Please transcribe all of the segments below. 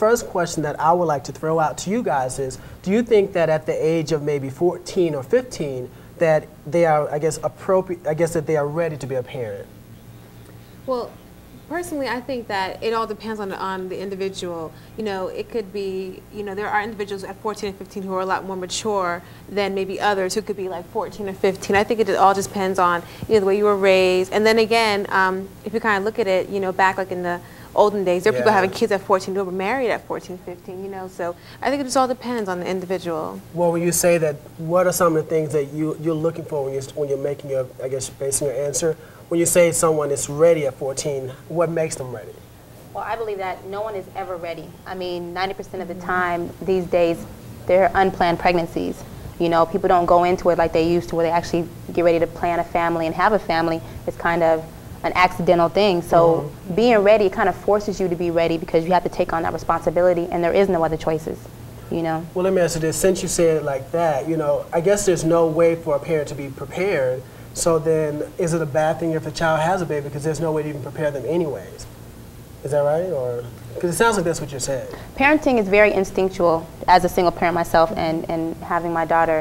first question that I would like to throw out to you guys is, do you think that at the age of maybe 14 or 15 that they are, I guess, that they are ready to be a parent? Well, personally, I think that it all depends on the individual. You know, it could be, you know, there are individuals at 14 and 15 who are a lot more mature than maybe others who could be like 14 or 15. I think it all just depends on, you know, the way you were raised. And then again, if you kind of look at it, you know, back like in the olden days, there were people having kids at 14 who were married at 14, 15, you know, so I think it just all depends on the individual. Well, when you say that, what are some of the things that you're looking for when you're making your, I guess, basing your answer? When you say someone is ready at 14, what makes them ready? Well, I believe that no one is ever ready. I mean, 90% of the time these days, they're unplanned pregnancies. You know, people don't go into it like they used to, where they actually get ready to plan a family and have a family. It's kind of an accidental thing. So being ready kind of forces you to be ready, because you have to take on that responsibility, and there is no other choices, you know. Well, let me ask you this. Since you said it like that, you know, I guess there's no way for a parent to be prepared. So then, is it a bad thing if the child has a baby because there's no way to even prepare them anyways? Is that right? Or because it sounds like that's what you're saying. Parenting is very instinctual. As a single parent myself, and having my daughter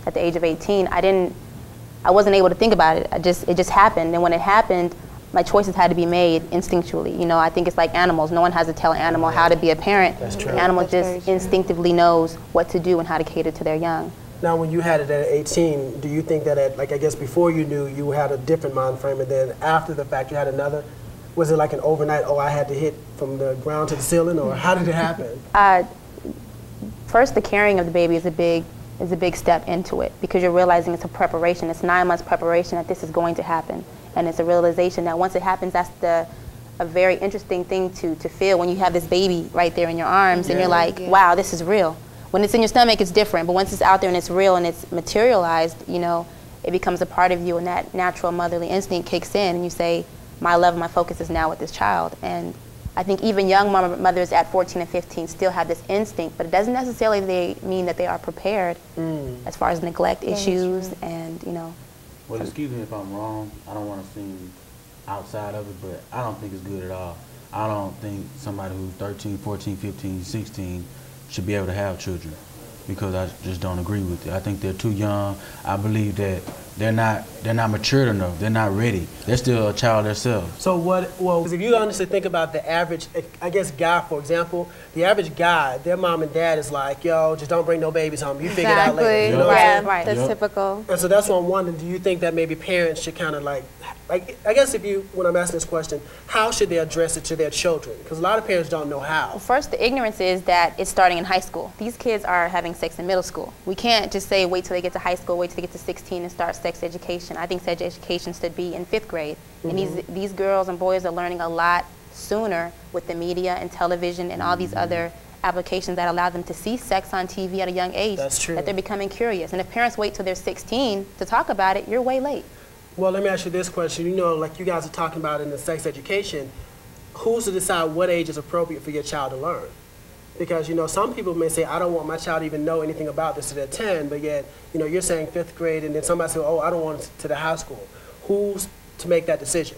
at the age of 18, I wasn't able to think about it. It just happened, and when it happened, my choices had to be made instinctually. You know, I think it's like animals. No one has to tell an animal how to be a parent. That's true. The animal just instinctively knows what to do and how to cater to their young. Now, when you had it at 18, do you think that at, like, I guess before you knew, you had a different mind frame, and then after the fact you had another? Was it like an overnight, oh, I had to hit from the ground to the ceiling, or how did it happen? First, the carrying of the baby is a big step into it, because you're realizing it's a preparation. It's 9 months preparation that this is going to happen, and it's a realization that once it happens, that's a very interesting thing to feel when you have this baby right there in your arms, and you're like, wow, this is real. When it's in your stomach, it's different, but once it's out there and it's real and it's materialized, you know, it becomes a part of you, and that natural motherly instinct kicks in, and you say, my love and my focus is now with this child. And I think even young mothers at 14 and 15 still have this instinct, but it doesn't necessarily mean that they are prepared as far as neglect issues and, you know. Well, excuse me if I'm wrong. I don't want to seem outside of it, but I don't think it's good at all. I don't think somebody who's 13, 14, 15, 16 should be able to have children, because I just don't agree with it. I think they're too young. I believe that they're not matured enough. They're not ready. They're still a child themselves. So well, if you honestly think about the average, I guess, guy, for example, the average guy, their mom and dad is like, yo, just don't bring no babies home. You figure it out later. You know what I'm saying? Right. That's typical. And so that's what I'm wondering. Do you think that maybe parents should kind of like, I guess when I'm asking this question, how should they address it to their children? Because a lot of parents don't know how. Well, first, the ignorance is that it's starting in high school. These kids are having sex in middle school. We can't just say wait till they get to high school, wait till they get to 16 and start sex education. I think sex education should be in 5th grade. And these girls and boys are learning a lot sooner with the media and television and all these other applications that allow them to see sex on TV at a young age. That's true. That they're becoming curious. And if parents wait till they're 16 to talk about it, you're way late. Well, let me ask you this question. You know, like you guys are talking about in the sex education, who's to decide what age is appropriate for your child to learn? Because, you know, some people may say, I don't want my child to even know anything about this till they're 10, but yet, you know, you're saying 5th grade, and then somebody says, oh, I don't want it to the high school. Who's to make that decision?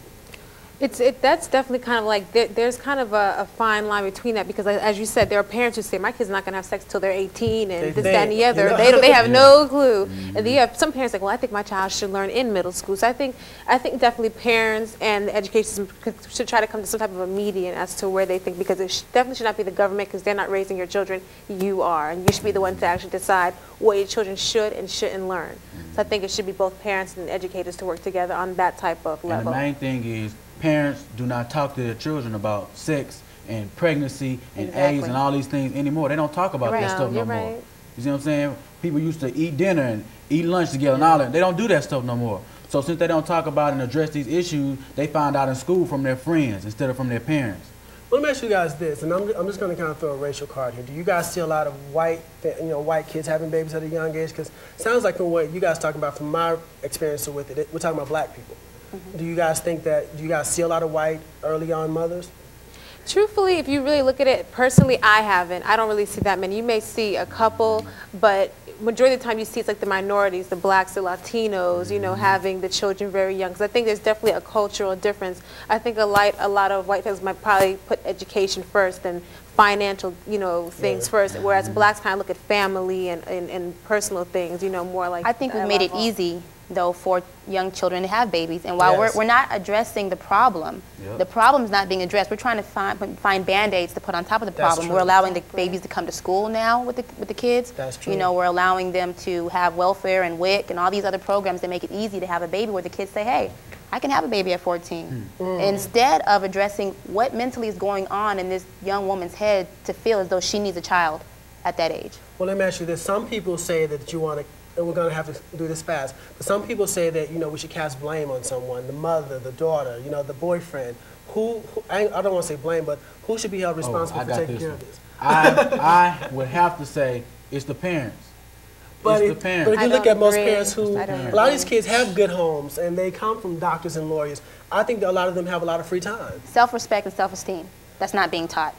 That's definitely kind of like, there's kind of a fine line between that, because as you said, there are parents who say, my kid's not going to have sex till they're 18 and this, that, and the other. You know? They have no clue. And then you have some parents like, well, I think my child should learn in middle school. So I think definitely parents and the education system should try to come to some type of a median as to where they think, because it definitely should not be the government, because they're not raising your children, you are. And you should be the one to actually decide what your children should and shouldn't learn. So I think it should be both parents and educators to work together on that type of level. And the main thing is, parents do not talk to their children about sex and pregnancy and AIDS and all these things anymore. They don't talk about that stuff no more. You see what I'm saying? People used to eat dinner and eat lunch together and all that. They don't do that stuff no more. So since they don't talk about and address these issues, they find out in school from their friends instead of from their parents. Well, let me ask you guys this, and I'm just going to kind of throw a racial card here. Do you guys see a lot of white kids having babies at a young age? Because it sounds like from what you guys talking about, from my experience with it, we're talking about black people. Do you guys think that, do you guys see a lot of white early on mothers? Truthfully, if you really look at it, personally, I haven't. I don't really see that many. You may see a couple, but majority of the time you see it's like the minorities, the blacks, the Latinos, you know, having the children very young. Because I think there's definitely a cultural difference. I think a lot of white folks might probably put education first and financial, things first, whereas blacks kind of look at family and personal things, more like. I think we made it easy, though, for young children to have babies. And while we're not addressing the problem, the problem is not being addressed. We're trying to find Band-Aids to put on top of the problem. We're allowing the babies to come to school now with the kids. That's true. We're allowing them to have welfare and WIC and all these other programs that make it easy to have a baby, where the kids say, hey, I can have a baby at 14. Instead of addressing what mentally is going on in this young woman's head to feel as though she needs a child at that age. Well, let me ask you this. Some people say that you want to, and we're going to have to do this fast, but some people say that, we should cast blame on someone, the mother, the daughter, the boyfriend. I don't want to say blame, but who should be held responsible for taking care of this? I would have to say it's the parents. But it's the parents. But if you look at most parents a lot of these kids have good homes, and they come from doctors and lawyers. I think that a lot of them have a lot of free time. Self-respect and self-esteem, that's not being taught.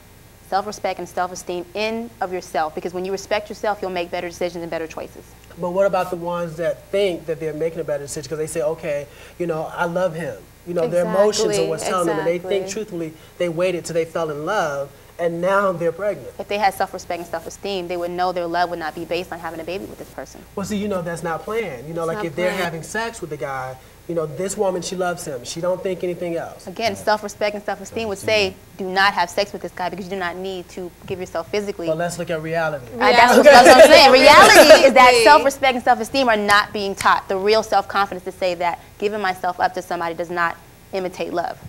Self-respect and self-esteem in of yourself, because when you respect yourself, you'll make better decisions and better choices. But what about the ones that think that they're making a better decision because they say, okay, I love him. Their emotions are what's telling them, and they think truthfully they waited till they fell in love, and now they're pregnant. If they had self-respect and self-esteem, they would know their love would not be based on having a baby with this person. Well, see, that's not planned. Like if they're having sex with the guy, this woman, she loves him. She don't think anything else. Again, self-respect and self-esteem would say, do not have sex with this guy because you do not need to give yourself physically. But let's look at reality. That's what I'm saying. Reality is that self-respect and self-esteem are not being taught. The real self-confidence to say that giving myself up to somebody does not imitate love.